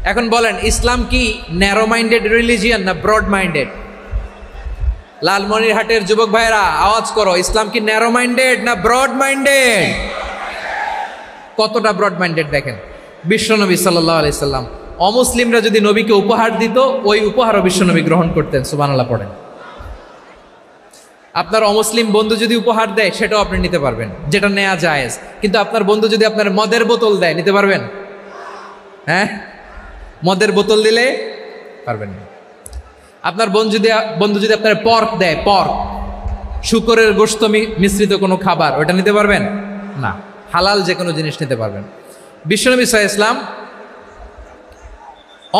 এখন বলেন, ইসলাম কি ন্যারো মাইন্ডেড রিলিজিয়ান না ব্রড মাইন্ডেড? লালমনিরহাটের যুবক ভাইরা আওয়াজ করো, ইসলাম কি ন্যারো মাইন্ডেড না ব্রড মাইন্ডেড? কতটা ব্রড মাইন্ডেড দেখেন। বিশ্বনবী সাল্লাল্লাহু আলাইহি সাল্লাম অমুসলিমরা যদি নবীকে উপহার দিত, ওই উপহারও বিশ্বনবী গ্রহণ করতেন। সুবহানাল্লাহ পড়েন। আপনার অমুসলিম বন্ধু যদি উপহার দেয়, সেটাও আপনি নিতে পারবেন, যেটা নেওয়া জায়েজ। কিন্তু আপনার বন্ধু যদি আপনার মদের বোতল দেয়, নিতে পারবেন? হ্যাঁ, মদের বোতল দিলে পারবেন না। আপনার বন্ধু যদি আপনার পর্ক দেয়, পর্ক, শুকরের গোশত মিশ্রিত কোনো খাবার, ওটা নিতে পারবেন না। হালাল যে কোনো জিনিস নিতে পারবেন। বিশ্বনবী সাল্লাল্লাহু আলাইহি ওয়াসাল্লাম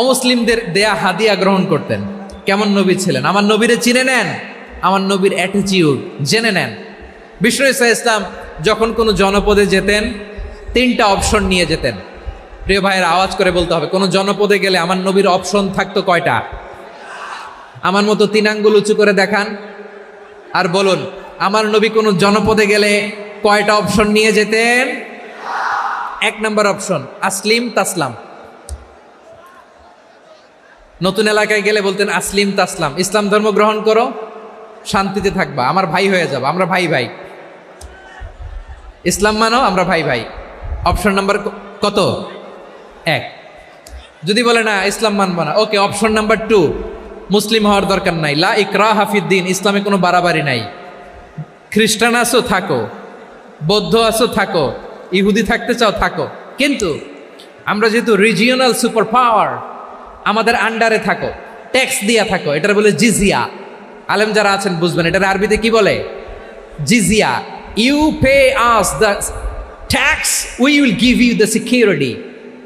অমুসলিমদের দেয়া হাদিয়া গ্রহণ করতেন। কেমন নবী ছিলেন? আমার নবীরে চিনে নেন, আমার নবীর অ্যাটিটিউড জেনে নেন। বিশ্বনবী সাল্লাল্লাহু আলাইহি ওয়াসাল্লাম যখন কোনো জনপদে যেতেন, 3টা অপশন নিয়ে যেতেন। প্রিয় ভাইয়ের আওয়াজ করে বলতে হবে, কোনো জনপদে গেলে আমার নবীর অপশন থাকতো কয়টা? আমার মতো 3 আঙ্গুল উঁচু করে দেখান আর বলুন, আমার নবী কোনো জনপদে গেলে কয়টা অপশন নিয়ে যেতেন? 1 নম্বর অপশন, আসলিম তাসলাম। নতুন এলাকায় গেলে বলতেন আসলিম তাসলাম, ইসলাম ধর্ম গ্রহণ করো, শান্তিতে থাকবা, আমার ভাই হয়ে যাবো, আমরা ভাই ভাই। ইসলাম মানো, আমরা ভাই ভাই। অপশন নাম্বার কত? 1। যদি বলে না ইসলাম মানবো না, ওকে, অপশন নাম্বার 2, মুসলিম হওয়ার দরকার নাই, লা ইকরাহা ফিদ্দিন, ইসলামে কোনো বাড়াবাড়ি নাই। খ্রিস্টান আসো থাকো, বৌদ্ধ আসো থাকো, ইহুদি থাকতে চাও থাকো, কিন্তু আমরা যেহেতু রিজিওনাল সুপার পাওয়ার, আমাদের আন্ডারে থাকো, ট্যাক্স দিয়া থাকো, এটার বলে জিজিয়া। আলেম যারা আছেন বুঝবেন, এটার আরবিতে কি বলে? জিজিয়া। You pay us the tax, we will give you the security.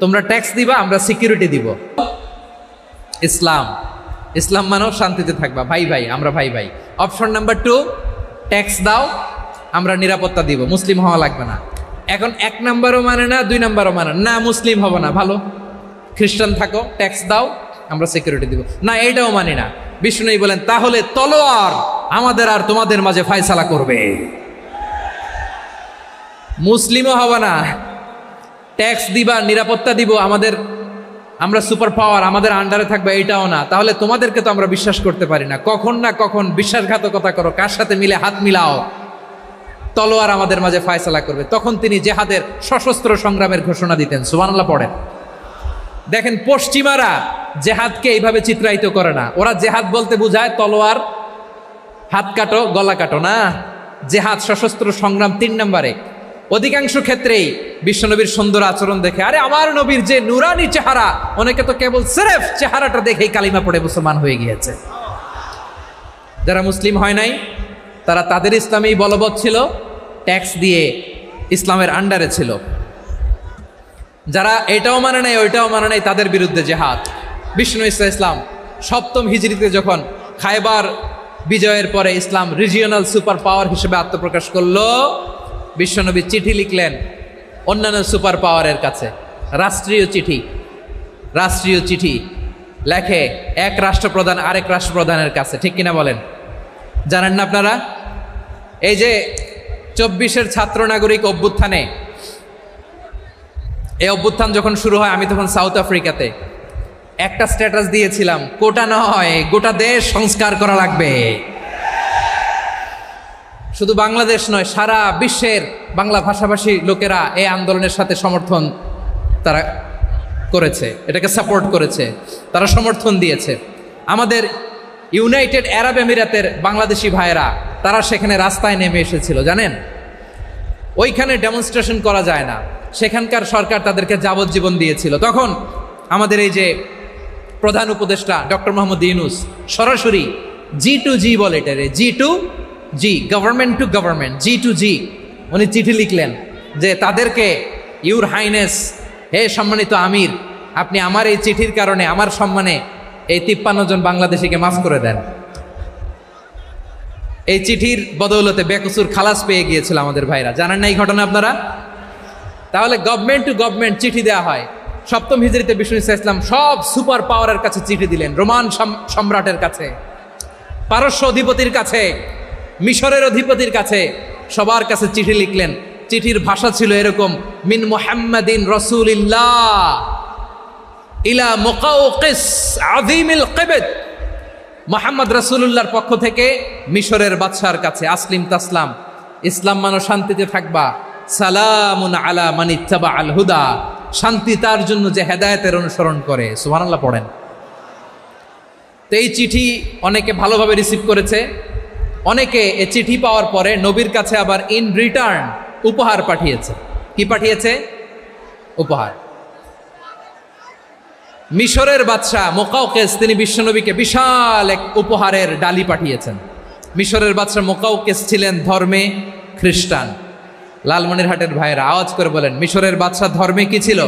তোমরা ট্যাক্স দিবা, আমরা সিকিউরিটি দিব। ইসলাম, ইসলাম মানো, শান্তিতে থাকবা, ভাই ভাই, আমরা ভাই ভাই। অপশন নাম্বার 2, ট্যাক্স দাও, আমরা নিরাপত্তা দিব, মুসলিম হওয়া লাগবে না। এখন 1 নাম্বারও মানে না, 2 নাম্বারও মানে না, মুসলিম হবো না, ভালো, খ্রিস্টান থাকো, ট্যাক্স দাও, আমরা সিকিউরিটি দিব না, এইটাও মানি না। বিষ্ণু বলেন, তাহলে তলোয়ার আমাদের আর তোমাদের মাঝে ফায়সালা করবে। মুসলিমও হবে না, ট্যাক্স দিবা, নিরাপত্তা দিব, আমরা সুপার পাওয়ার, আমাদের আন্ডারে থাকবে, এইটাও না। তাহলে তোমাদেরকে তো আমরা বিশ্বাস করতে পারি না, কখন না কখন বিশ্বাসঘাতকতা করো, কার সাথে মিলে হাত মিলাও, তলোয়ার আমাদের মাঝে ফায়সালা করবে। তখন তিনি জেহাদের সশস্ত্র সংগ্রামের ঘোষণা দিতেন। সুবহানাল্লাহ পড়েন। দেখেন, পশ্চিমারা জেহাদকে এইভাবে চিত্রায়িত করে না। ওরা জেহাদ বলতে বোঝায় তলোয়ার, হাত কাটো, গলা কাটো, না। জেহাদ সশস্ত্র সংগ্রাম 3 নম্বরে। অধিকাংশ ক্ষেত্রেই বিশ্বনবীর সুন্দর আচরণ দেখে, আরে আমার নবীর যে নুরানি চেহারা, অনেকে তো কেবল সিরেফ চেহারাটা দেখেই কালিমা পড়ে মুসলমান হয়ে গিয়েছে। যারা মুসলিম হয় নাই, তারা তাদের ইসলামেই বলবৎ ছিল, ট্যাক্স দিয়ে ইসলামের আন্ডারে ছিল। যারা এটাও মানে নাই, ওইটাও মানে নাই, তাদের বিরুদ্ধে জেহাদ। বিষ্ণু ইসলাম 7ম হিজরিতে যখন খায়বার বিজয়ের পরে ইসলাম রিজিওনাল সুপার পাওয়ার হিসেবে আত্মপ্রকাশ করলো, বিশ্বনবী চিঠি লিখলেন অন্যান্য সুপার পাওয়ারের কাছে, রাষ্ট্রীয় চিঠি লেখে এক রাষ্ট্রপ্রধান আরেক রাষ্ট্রপ্রধানের কাছে। ঠিক কিনা বলেন? জানেন না আপনারা? এই যে 24-এর ছাত্র নাগরিক অভ্যুত্থানে, এই অভ্যুত্থান যখন শুরু হয়, আমি তখন সাউথ আফ্রিকাতে, একটা স্ট্যাটাস দিয়েছিলাম, কোটা নয়, গোটা দেশ সংস্কার করা লাগবে। শুধু বাংলাদেশ নয়, সারা বিশ্বের বাংলা ভাষাভাষী লোকেরা এই আন্দোলনের সাথে সমর্থন তারা করেছে, এটাকে সাপোর্ট করেছে, তারা সমর্থন দিয়েছে। আমাদের ইউনাইটেড আরব আমিরাতের বাংলাদেশি ভাইয়েরা, তারা সেখানে রাস্তায় নেমে এসেছিল, জানেন? ওইখানে ডেমনস্ট্রেশন করা যায় না, সেখানকার সরকার তাদেরকে যাবজ্জীবন দিয়েছিল। তখন আমাদের এই যে প্রধান উপদেষ্টা ডক্টর মোহাম্মদ ইউনূস সরাসরি G2G বলে, এটারে G2G, government to government, G2G, উনি চিঠি লিখলেন যে তাদেরকে, ইউর হাইনেস, হে সম্মানিত আমির, আপনি আমার এই চিঠির কারণে আমার সম্মানে এই 53 জন বাংলাদেশিকে মাফ করে দেন। এই চিঠির বদৌলতে বেকসুর খালাস পেয়ে গিয়েছিল আমাদের ভাইরা। জানেন না এই ঘটনা আপনারা? তাহলে গভর্নমেন্ট টু গভর্নমেন্ট চিঠি দেওয়া হয়। 7ম হিজরিতে বিষ্ণু ইসলাম সব সুপার পাওয়ারের কাছে চিঠি দিলেন, রোমান সম্রাটের কাছে, পারস্য অধিপতির কাছে, মিশরের অধিপতির কাছে, সবার কাছে চিঠি লিখলেন। চিঠির ভাষা ছিল এরকম, মিন মুহাম্মাদিন রাসূলিল্লাহ ইলা মুকাউকিস আযীমিল কিবত, মুহাম্মদ রাসূলুল্লাহর পক্ষ থেকে মিশরের বাদশার কাছে, আসলিম তাসলাম, ইসলাম মানো শান্তিতে থাকবা, সালামুন আলা মান ইত্তাবা আল হুদা, শান্তি তার জন্য যে হেদায়েতের অনুসরণ করে। সুবহানাল্লাহ পড়েন। তো এই চিঠি অনেকে ভালোভাবে রিসিভ করেছে, অনেকে এই চিঠি পাওয়ার পরে নবীর কাছে আবার ইন রিটার্ন উপহার পাঠিয়েছে। কি পাঠিয়েছে? উপহার। মিশরের বাদশাহ মুকাউকিস তিনি বিশ্বনবীকে বিশাল এক উপহারের ডালি পাঠিয়েছেন। মিশরের বাদশাহ মুকাউকিস ছিলেন ধর্মে খ্রিস্টান। লালমনিরহাটের ভাইয়েরা আওয়াজ করে বলেন, মিশরের বাদশাহ ধর্মে কি ছিল?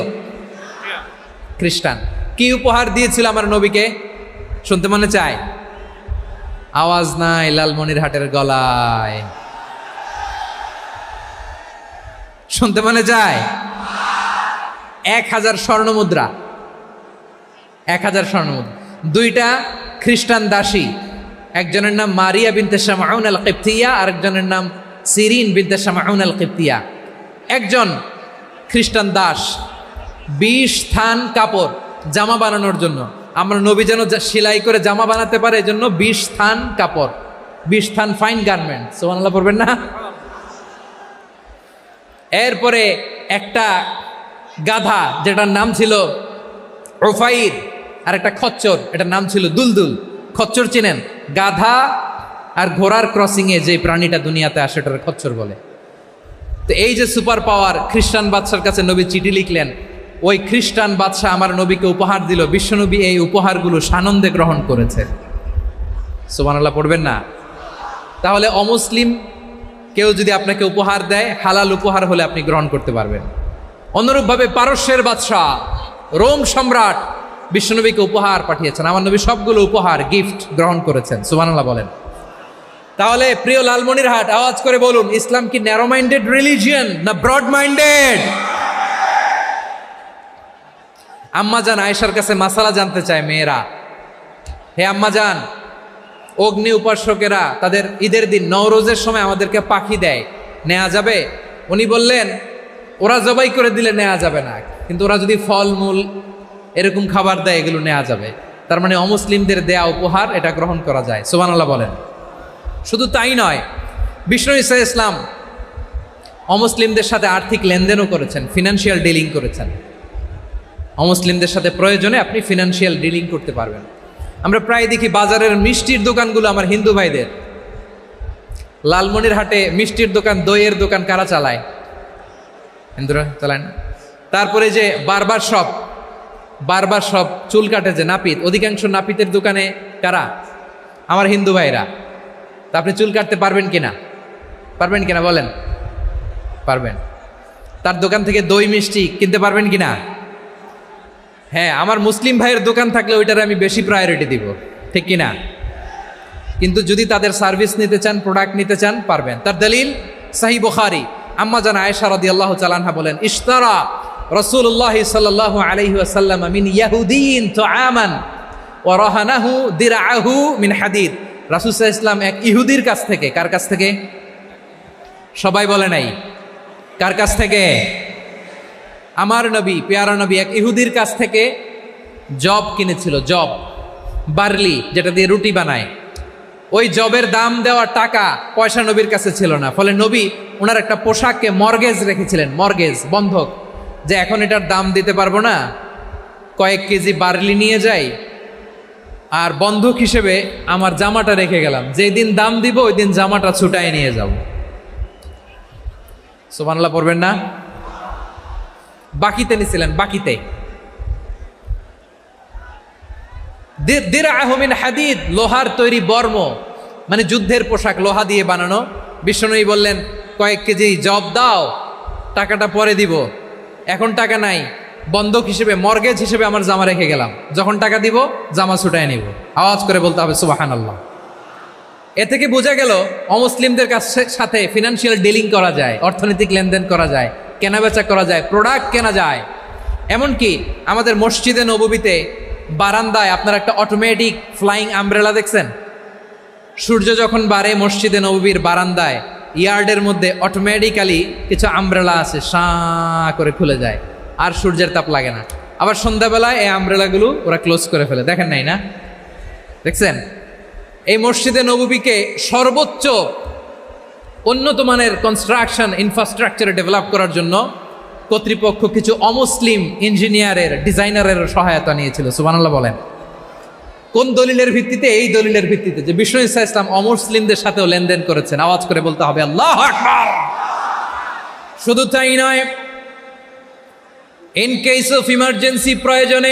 খ্রিস্টান। কি উপহার দিয়েছিল আমার নবীকে? শুনতে মনে চায়? আওয়াজ নাই লালমনিরহাটের গলায়, শুনতে মনে যায়? 1000 স্বর্ণমুদ্রা, 1000 স্বর্ণমুদ্রা। 2টা খ্রিস্টান দাসী, একজনের নাম মারিয়া বিনতে শামাউন আল কিবতিয়া, আরেকজনের নাম সিরিন বিনতে শামাউন আল কিবতিয়া। একজন খ্রিস্টান দাস 20 থান কাপড় জামা বানানোর জন্য, আমরা নবী যেন সেলাই করে জামা বানাতে পারে এজন্য 20 থান কাপড়, 20 থান ফাইন গার্মেন্ট। সুবহানাল্লাহ পড়বেন না? এরপরে একটা গাধা যেটার নাম ছিল ওফাইর, আর একটা খচ্চর, এটার নাম ছিল দুলদুল। খচ্চর চিনেন? গাধা আর ঘোড়ার ক্রসিংয়ে যে প্রাণীটা দুনিয়াতে আসে ওটার খচ্চর বলে। তো এই যে সুপার পাওয়ার খ্রিস্টান বাদশার কাছে নবী চিঠি লিখলেন, ওই খ্রিস্টান বাদশাহ আমার নবীকে উপহার দিল। বিশ্বনবী এই উপহারগুলো সানন্দে গ্রহণ করেছে। সুবহানাল্লাহ পড়বেন না? তাহলে অমুসলিম কেউ যদি আপনাকে উপহার দেয়, হালাল উপহার হলে আপনি গ্রহণ করতে পারবেন। অনুরূপভাবে পারস্যের বাদশাহ, রোম সম্রাট বিশ্বনবীকে উপহার পাঠিয়েছেন। আমার নবী সবগুলো উপহার গিফট গ্রহণ করেছেন। সুবহানাল্লাহ বলেন। তাহলে প্রিয় লালমনিরহাট আওয়াজ করে বলুন, ইসলাম কি ন্যারো মাইন্ডেড রিলিজিয়ন না ব্রড মাইন্ডেড? আম্মাজান আয়েশার কাছে মাসালা জানতে চায় মেয়েরা, হে আম্মাজান, অগ্নি উপাসকেরা তাদের ঈদের দিন নওরোজের সময় আমাদেরকে পাখি দেয়, নেওয়া যাবে? উনি বললেন, ওরা জবাই করে দিলে নেওয়া যাবে না, কিন্তু ওরা যদি ফলমূল এরকম খাবার দেয় এগুলো নেওয়া যাবে। তার মানে অমুসলিমদের দেয়া উপহার এটা গ্রহণ করা যায়। সুবহানাল্লাহ বলেন। শুধু তাই নয়, বিষ্ণু ঈসা ইসলাম অমুসলিমদের সাথে আর্থিক লেনদেনও করেছেন, ফিনান্সিয়াল ডিলিং করেছেন। অমুসলিমদের সাথে প্রয়োজনে আপনি ফিনান্সিয়াল ডিলিং করতে পারবেন। আমরা প্রায় দেখি বাজারের মিষ্টির দোকানগুলো আমার হিন্দু ভাইদের। লালমনিরহাটে মিষ্টির দোকান, দইয়ের দোকান কারা চালায়? হিন্দুরা চালায় না? তারপরে যে বারবার শপ, চুল কাটে যে নাপিত, অধিকাংশ নাপিতের দোকানে কারা? আমার হিন্দু ভাইরা। তা আপনি চুল কাটতে পারবেন কিনা? পারবেন কিনা বলেন? পারবেন। তার দোকান থেকে দই মিষ্টি কিনতে পারবেন কিনা? হ্যাঁ, আমার মুসলিম ভাইয়ের দোকান থাকলে ওইটারে আমি বেশি প্রায়োরিটি দিব, ঠিক কিনা? কিন্তু যদি তাদের সার্ভিস নিতে চান, প্রোডাক্ট নিতে চান, পারবেন। তার দলিল সহিহ বুখারী, আম্মা জান আয়েশা রাদিয়াল্লাহু তাআলা আনহা বলেন, ইশতারা রাসূলুল্লাহ সাল্লাল্লাহু আলাইহি ওয়াসাল্লাম মিন ইয়াহুদিয়িন তুআমান ওয়া রাহানাহু দিরআহু মিন হাদিদ। রাসূল সাল্লাল্লাহু আলাইহি ওয়াসাল্লাম এক ইহুদির কাছ থেকে, কার কাছ থেকে? সবাই বলে নাই কার কাছ থেকে? আমার নবী, পেয়ারা নবী এক ইহুদির কাছ থেকে জব কিনেছিল। জব, বার্লি, যেটা দিয়ে রুটি বানায়। ওই জবের দাম দেওয়ার টাকা পয়সা নবীর কাছে ছিল না। ফলে নবী ওনার একটা পোশাককে মর্গেজ রেখেছিলেন, মর্গেজ, বন্ধক, যে এখন এটার দাম দিতে পারবো না, কয়েক কেজি বার্লি নিয়ে যাই আর বন্ধক হিসেবে আমার জামাটা রেখে গেলাম, যেই দিন দাম দিব ওই দিন জামাটা ছুটায় নিয়ে যাব। সুবহানাল্লাহ পড়বেন না? বাকিতে নিছিলেন, বাকিতে। দিরআহু মিন হাদিদ, লোহার তৈরি বর্ম, মানে যুদ্ধের পোশাক, লোহা দিয়ে বানানো। বিশ্বনবী বললেন, কয়েক কেজি জব দাও, টাকাটা পরে দিব, এখন টাকা নাই, বন্ধক হিসেবে, মর্গেজ হিসেবে আমার জামা রেখে গেলাম, যখন টাকা দিব জামা ছুটায় নিব। আওয়াজ করে বলতে হবে সুবহানাল্লাহ। এ থেকে বোঝা গেল অমুসলিমদের সাথে ফিনান্সিয়াল ডিলিং করা যায়, অর্থনৈতিক লেনদেন করা যায়, কেনাবেচা করা যায়, প্রোডাক্ট কেনা যায়। এমনকি আমাদের মসজিদে নববীতে বারান্দায় আপনারা একটা অটোমেটিক ফ্লাইং আমব্রেলা দেখছেন? সূর্য যখন বাড়ে মসজিদে নববীর বারান্দায় ইয়ার্ডের মধ্যে অটোমেটিক্যালি কিছু আমব্রেলা আছে, সাঁ করে খুলে যায়, আর সূর্যের তাপ লাগে না। আবার সন্ধ্যাবেলায় এই আমব্রেলাগুলো ওরা ক্লোজ করে ফেলে, দেখেন নাই না? দেখছেন? এই মসজিদে নববীকে সর্বোচ্চ উন্নত মানের কনস্ট্রাকশন ইনফ্রাস্ট্রাকচারে ডেভেলপ করার জন্য কর্তৃপক্ষ কিছু অমুসলিম ইঞ্জিনিয়ারের ডিজাইনারের সহায়তা নিয়েছিল। সুবহানাল্লাহ বলেন। কোন দলিলের ভিত্তিতে? এই দলিলের ভিত্তিতে যে বিষ্ণু ঈসা ইসলাম অমুসলিমদের সাথেও লেনদেন করেছেন। আওয়াজ করে বলতে হবে আল্লাহু আকবার। শুধু তাই নয়, ইন কেস অফ ইমার্জেন্সি, প্রয়োজনে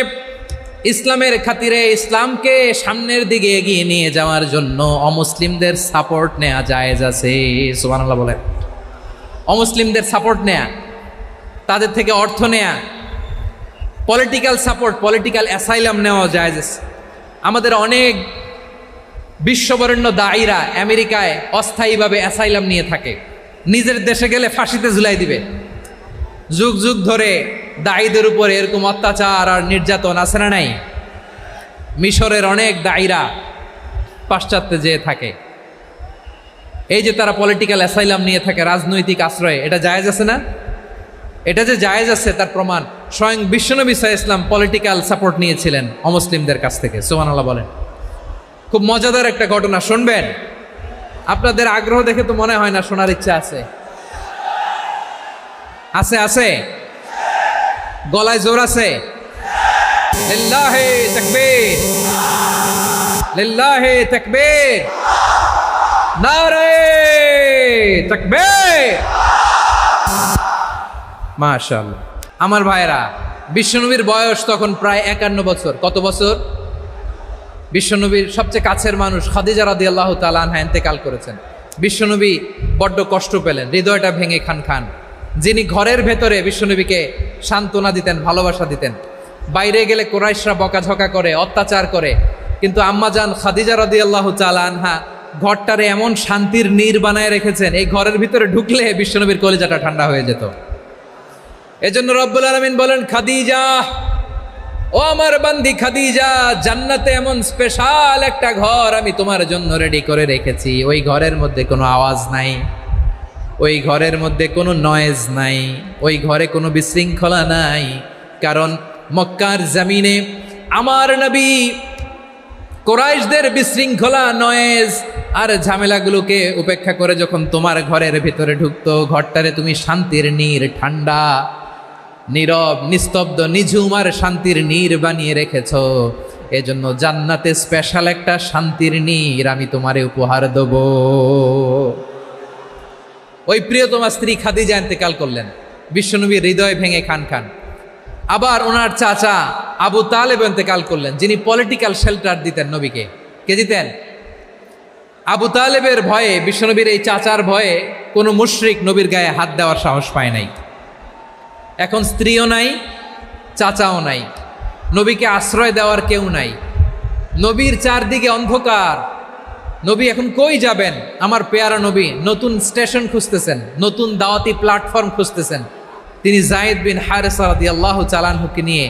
ইসলামের খাতিরে ইসলামকে সামনের দিকে এগিয়ে নিয়ে যাওয়ার জন্য অমুসলিমদের সাপোর্ট নেওয়া জায়েজ আছে। সুবহানাল্লাহ বলেন। অমুসলিমদের সাপোর্ট নেয়া, তাদের থেকে অর্থ নেয়া, পলিটিক্যাল সাপোর্ট, পলিটিক্যাল অ্যাসাইলাম নেওয়া জায়েজ আছে। আমাদের অনেক বিশ্ববরেণ্য দায়ীরা আমেরিকায় অস্থায়ীভাবে অ্যাসাইলাম নিয়ে থাকে, নিজের দেশে গেলে ফাঁসিতে ঝুলাই দিবে। যুগ যুগ ধরে দায়ীদের উপরে এরকম অত্যাচার আর নির্যাতন আছে না নাই? মিশরের অনেক দায়ীরা পাশ্চাত্যে যেয়ে থাকে। এই যে তারা পলিটিক্যাল অ্যাসাইলাম নিয়ে থাকে, রাজনৈতিক আশ্রয়ে, এটা জায়েজ আছে না? এটা যে জায়েজ আছে তার প্রমাণ স্বয়ং বিশ্বনবী সাল্লাল্লাহু আলাইহি ওয়াসাল্লাম পলিটিক্যাল সাপোর্ট নিয়েছিলেন অমুসলিমদের কাছ থেকে। সুবহানাল্লাহ বলেন। খুব মজাদার একটা ঘটনা, শুনবেন? আপনাদের আগ্রহ দেখে তো মনে হয় না শোনার ইচ্ছা আছে। আছে আছে, গলায় জোর আছে। লিল্লাহি তাকবীর, লিল্লাহি তাকবীর, নারে তাকবীর। মাশাআল্লাহ। আমার ভাইরা, বিশ্বনবীর বয়স তখন প্রায় 51 বছর। কত বছর? বিশ্বনবীর সবচেয়ে কাছের মানুষ খাদিজা রাদিয়াল্লাহু তাআলা আনহা ইন্তেকাল করেছেন। বিশ্বনবী বড্ড কষ্ট পেলেন, হৃদয়টা ভেঙে খান খান। যিনি ঘরের ভেতরে বিশ্বনবীকে সান্ত্বনা দিতেন, ভালোবাসা দিতেন, বাইরে গেলে কুরাইশরা বকাঝকা করে, অত্যাচার করে, কিন্তু আম্মাজান খাদিজা রাদিয়াল্লাহু তাআলা আনহা ঘরটারে এমন শান্তির নীড় বানায় রেখেছেন, এই ঘরের ভিতরে ঢুকলে বিশ্বনবীর কলিজাটা ঠান্ডা হয়ে যেত। এজন্য রব্বুল আলামিন বলেন, খাদিজা, ও আমার বান্দি খাদিজা, জান্নাতে এমন স্পেশাল একটা ঘর আমি তোমার জন্য রেডি করে রেখেছি। ওই ঘরের মধ্যে কোনো আওয়াজ নাই, ওই ঘরের মধ্যে কোনো নয়েজ নাই, ওই ঘরে কোনো বিশৃঙ্খলা নাই। কারণ মক্কার জমিনে আমার নবী কুরাইশদের বিশৃঙ্খলা, নয়েজ আর ঝামেলাগুলোকে উপেক্ষা করে যখন তোমার ঘরের ভিতরে ঢুকতো, ঘরটারে তুমি শান্তির নীড়, ঠান্ডা, নীরব, নিস্তব্ধ, নিঝুম আর শান্তির নীড় বানিয়ে রেখেছ। এজন্য জান্নাতে স্পেশাল একটা শান্তির নীড় আমি তোমারে উপহার দেব। ওই প্রিয়তমা স্ত্রী খাদিজা ইন্তেকাল করলেন, বিশ্বনবীর হৃদয় ভেঙে খান খান। আবার ওনার চাচা আবু তালেব ইন্তেকাল করলেন, যিনি পলিটিক্যাল শেল্টার দিতেন নবীকে। কে দিতেন? আবু তালেবের ভয়ে, বিশ্বনবীর এই চাচার ভয়ে কোনো মুশরিক নবীর গায়ে হাত দেওয়ার সাহস পায় নাই। এখন স্ত্রীও নাই, চাচাও নাই, নবীকে আশ্রয় দেওয়ার কেউ নাই। নবীর চারদিকে অন্ধকার। নবী এখন কই যাবেন? আমার পেয়ারা নবী নতুন স্টেশন খুঁজতেছেন, নতুন দাওয়াতি প্ল্যাটফর্ম খুঁজতেছেন। তিনি যায়েদ বিন হারেসা রাদিয়াল্লাহু তাআলা আনহুকে নিয়ে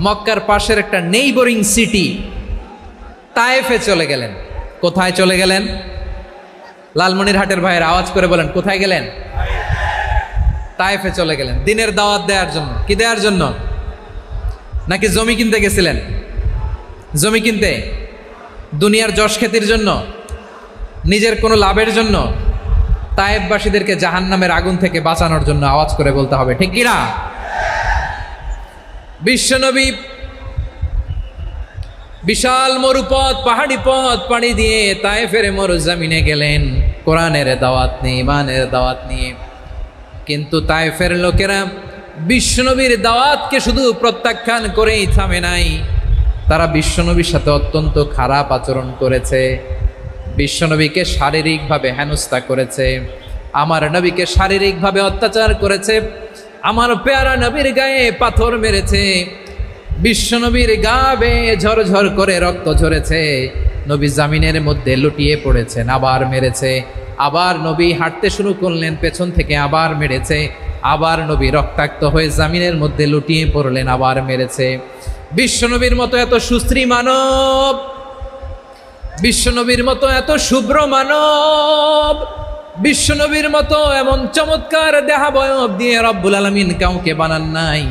মক্কার পাশের একটা নেইবরিং সিটি তায়েফে চলে গেলেন। কোথায় চলে গেলেন? লালমনিরহাটের ভাইয়ের আওয়াজ করে বলেন, কোথায় গেলেন? তায়েফে চলে গেলেন দিনের দাওয়াত দেওয়ার জন্য। কি দেওয়ার জন্য? নাকি জমি কিনতে গেছিলেন? জমি কিনতে? দুনিয়ার যশ খ্যাতির জন্য? নিজের কোনো লাভের জন্য? তায়েফবাসীদেরকে জাহান্নামের আগুন থেকে বাঁচানোর জন্য। আওয়াজ করে বলতে হবে ঠিক কিনা? বিশ্বনবী বিশাল মরুপথ, পাহাড়ি পথ পাড়ি দিয়ে তায়েফের মরুজমিনে গেলেন কোরআনের দাওয়াত নিয়ে, ইমানের দাওয়াত নিয়ে। কিন্তু তায়েফের লোকেরা বিশ্বনবীর দাওয়াতকে শুধু প্রত্যাখ্যান করেই থামে নাই, তারা বিশ্বনবীর সাথে অত্যন্ত খারাপ আচরণ করেছে। বিশ্বনবীকে শারীরিকভাবে হেনস্থা করেছে, আমার নবীকে শারীরিকভাবে অত্যাচার করেছে, আমার পেয়ারা নবীর গায়ে পাথর মেরেছে, বিশ্বনবীর গা বেয়ে ঝরঝর করে রক্ত ঝরেছে, নবী জামিনের মধ্যে লুটিয়ে পড়েছেন, আবার মেরেছে, আবার নবী হাঁটতে শুরু করলেন, পেছন থেকে আবার মেরেছে, আবার নবী রক্তাক্ত হয়ে জামিনের মধ্যে লুটিয়ে পড়লেন, আবার মেরেছে। বিশ্বনবীর মতো এত সুশ্রী মানব, বিশ্বনবীর মতো এত শুভ্র মানব, বিশ্বনবীর মতো এমন চমৎকার দেহাবয়ব দিয়ে রব্বুল আলামিন কাউকে বানান নাই।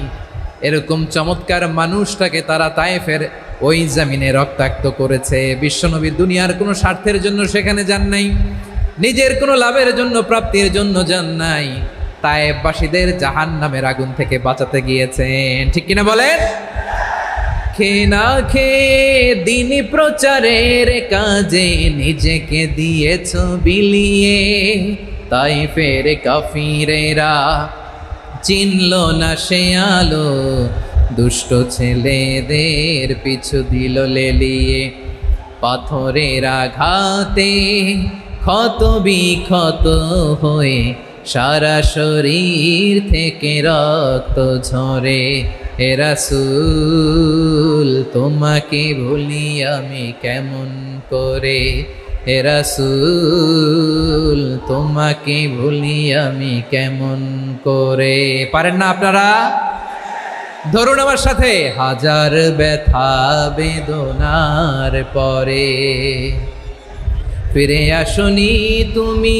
এরকম চমৎকার মানুষটাকে তারা তায়েফের ওই জমিনে রক্তাক্ত করেছে। বিশ্বনবী দুনিয়ার কোনো স্বার্থের জন্য সেখানে যান নাই, নিজের কোনো লাভের জন্য, প্রাপ্তির জন্য যান নাই, তায়েফবাসীদের জাহান্নামের আগুন থেকে বাঁচাতে গিয়েছেন। ঠিক কিনা বলেন? খেয়ে না খেয়ে দিন প্রচারের কাজে নিজেকে দিয়েছ বিলিয়ে, তায়েফের কাফিরেরা চিনল না সে আলো, দুষ্ট ছেলেদের পিছু দিল লেলিয়ে। পাথরের আঘাতে ক্ষত বিক্ষত হয়ে সারা শরীর থেকে রক্ত ঝরে। হে রাসূল তোমাকে ভুলি আমি কেমন করে, হে রাসূল তোমাকে ভুলি আমি কেমন করে। পারেন না আপনারা? ধরুন আমার সাথে। হাজার ব্যথা বেদনার পরে ফিরে আসনি তুমি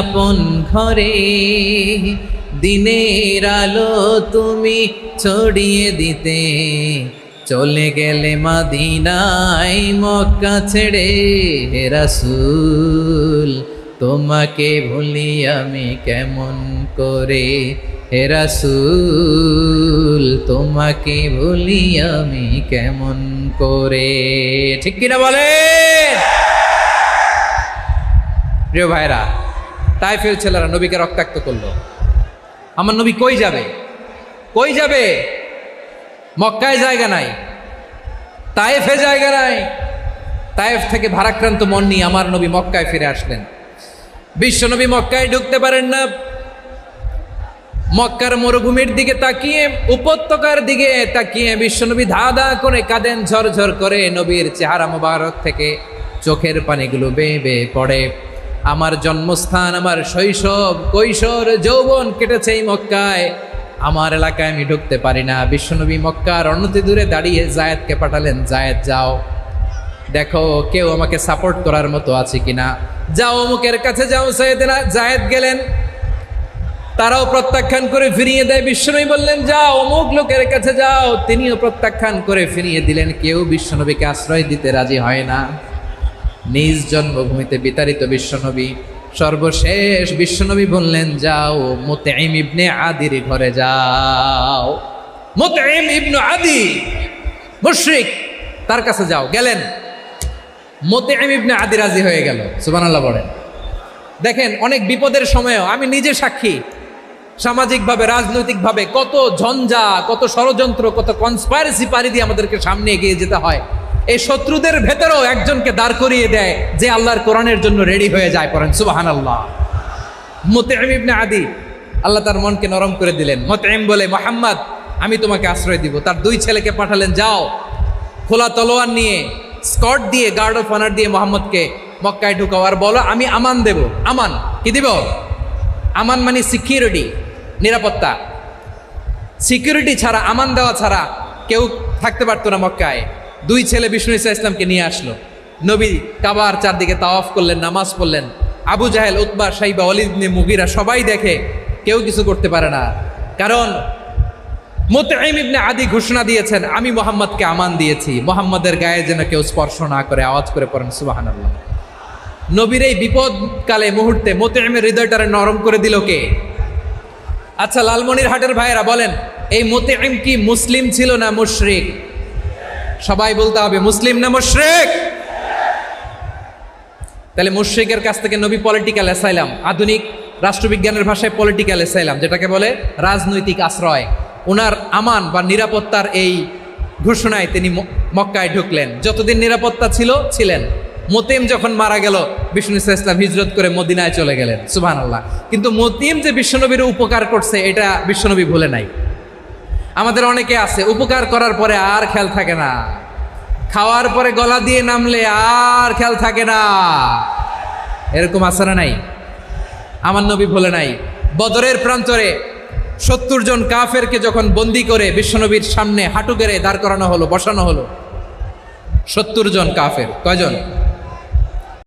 আপন ঘরে, দিনের আলো তুমি ছড়িয়ে দিতে, চলে গেলে মদিনায় মক্কা ছেড়ে। হে রাসূল তোমাকে ভুলি আমি কেমন করে, হে রাসূল তোমাকে ভুলি আমি কেমন করে। ঠিক কিনা বলেন? প্রিয় ভাইরা, তায়েফের ছেলেরা নবীকে রক্তাক্ত করলো। আমার নবী কই যাবে? কই যাবে? মক্কায় জায়গা নাই, তায়েফে জায়গা নাই। তায়েফ থেকে ভারাক্রান্ত মন নিয়ে আমার নবী মক্কায় ফিরে আসলেন। বিশ্বনবী মক্কায় ঢুকতে পারেন না। মক্কার মরুভূমির দিকে তাকিয়ে, উপত্যকার দিকে তাকিয়ে বিশ্বনবী ধা ধা করে কাঁদেন, ঝরঝর করে। নবীর চেহারা মোবারক থেকে চোখের পানিগুলো বেয়ে বেয়ে পড়ে। আমার জন্মস্থান, আমার শৈশব, কৈশোর, যৌবন কেটেছে এই মক্কায়, আমার এলাকায় আমি ঢুকতে পারি না। বিশ্বনবী মক্কার অনতি দূরে দাঁড়িয়ে জায়েদকে পাঠালেন, জায়েদ যাও দেখো কেউ আমাকে সাপোর্ট করার মতো আছে কিনা, যাও অমুকের কাছে যাও। জায়েদ গেলেন, তারাও প্রত্যাখ্যান করে ফিরিয়ে দেয়। বিশ্বনবী বললেন যাও অমুক লোকের কাছে যাও, তিনিও প্রত্যাখ্যান করে ফিরিয়ে দিলেন। কেউ বিশ্বনবীকে আশ্রয় দিতে রাজি হয় না। নিজ জন্মভূমিতে বিতাড়িত বিশ্বনবী, সর্বশেষ বিশ্বনবী বললেন যাও মুতঈম ইবনে আদির ঘরে যাও। মুতঈম ইবনে আদি মুশরিক, তার কাছে যাও। গেলেন, মুতঈম ইবনে আদি রাজি হয়ে গেল। সুবহানাল্লাহ বলেন। দেখেন, অনেক বিপদের সময়ও আমি নিজে সাক্ষী, সামাজিকভাবে, রাজনৈতিকভাবে কত ঝঞ্ঝা, কত ষড়যন্ত্র, কত কনস্পাইরেসি পাড়ি দিয়ে আমাদেরকে সামনে এগিয়ে যেতে হয়। এই শত্রুদের ভেতরেও একজনকে দাঁড় করিয়ে দেয় যে আল্লাহর কোরআনের জন্য রেডি হয়ে যায়। পড়েন সুবহানাল্লাহ। মুতঈম ইবনে আদি, আল্লাহ তার মনকে নরম করে দিলেন। মুতঈম বলে, মুহাম্মদ আমি তোমাকে আশ্রয় দিব। তার দুই ছেলেকে পাঠালেন, যাও খোলা তলোয়ার নিয়ে, স্কট দিয়ে, গার্ড অফ অনার দিয়ে মোহাম্মদকে মক্কায় ঢুকাও, আর বলো আমি আমান দেব। আমান কি দিব? আমান মানে সিকিউরিটি, নিরাপত্তা। সিকিউরিটি ছাড়া, আমান দেওয়া ছাড়া কেউ থাকতে পারতো না মক্কায়। দুই ছেলে বিষ্ণু ইসা ইসলামকে নিয়ে আসলো। নবী কাবার চারদিকে তাওয়াফ করলেন, নামাজ পড়লেন। আবু জাহেল, উতবা, শাইবা, ওয়ালিদ ইবনে মুগীরা সবাই দেখে, কেউ কিছু করতে পারে না। কারণ মুতঈম ইবনে আদি ঘোষণা দিয়েছেন আমি মুহাম্মদকে আমান দিয়েছি, মুহাম্মদের গায়ে যেন কেউ স্পর্শ না করে। আওয়াজ করে পড়েন সুবহানাল্লাহ। নবীর এই বিপদকালে মুহূর্তে মুতঈমের হৃদয়টারে নরম করে দিল কে? আচ্ছা লালমনিরহাটের ভাইয়েরা বলেন, এই মুতঈম কি মুসলিম ছিল না মুশরিক? সবাই বলতে হবে মুসলিম না মুশরিক? তাহলে মুশরিকের কাছ থেকে নবী পলিটিক্যাল অ্যাসাইলাম, আধুনিক রাষ্ট্রবিজ্ঞানের ভাষায় পলিটিক্যাল অ্যাসাইলাম, যেটাকে বলে রাজনৈতিক আশ্রয়, ওনার আমান বা নিরাপত্তার এই ঘোষণায় তিনি মক্কায় ঢুকলেন। যতদিন নিরাপত্তা ছিল ছিলেন। মুতঈম যখন মারা গেল, বিষ্ণু ইসা ইসলাম হিজরত করে মদিনায় চলে গেলেন। সুবহানাল্লাহ। কিন্তু মুতঈম যে বিশ্বনবীর উপকার করছে এটা বিশ্বনবী ভুলে নাই। আমাদের অনেকে আছে উপকার করার পরে আর খেয়াল থাকে না, খাওয়ার পরে গলা দিয়ে নামলে আর খেয়াল থাকে না। এরকম আছে না নাই? আমার নবী ভুলে নাই। বদরের প্রান্তরে 70 জন কাফেরকে যখন বন্দি করে বিশ্বনবীর সামনে হাঁটু গেড়ে দাঁড় করানো হলো, বসানো হলো। 70 জন কাফের, কয়জন?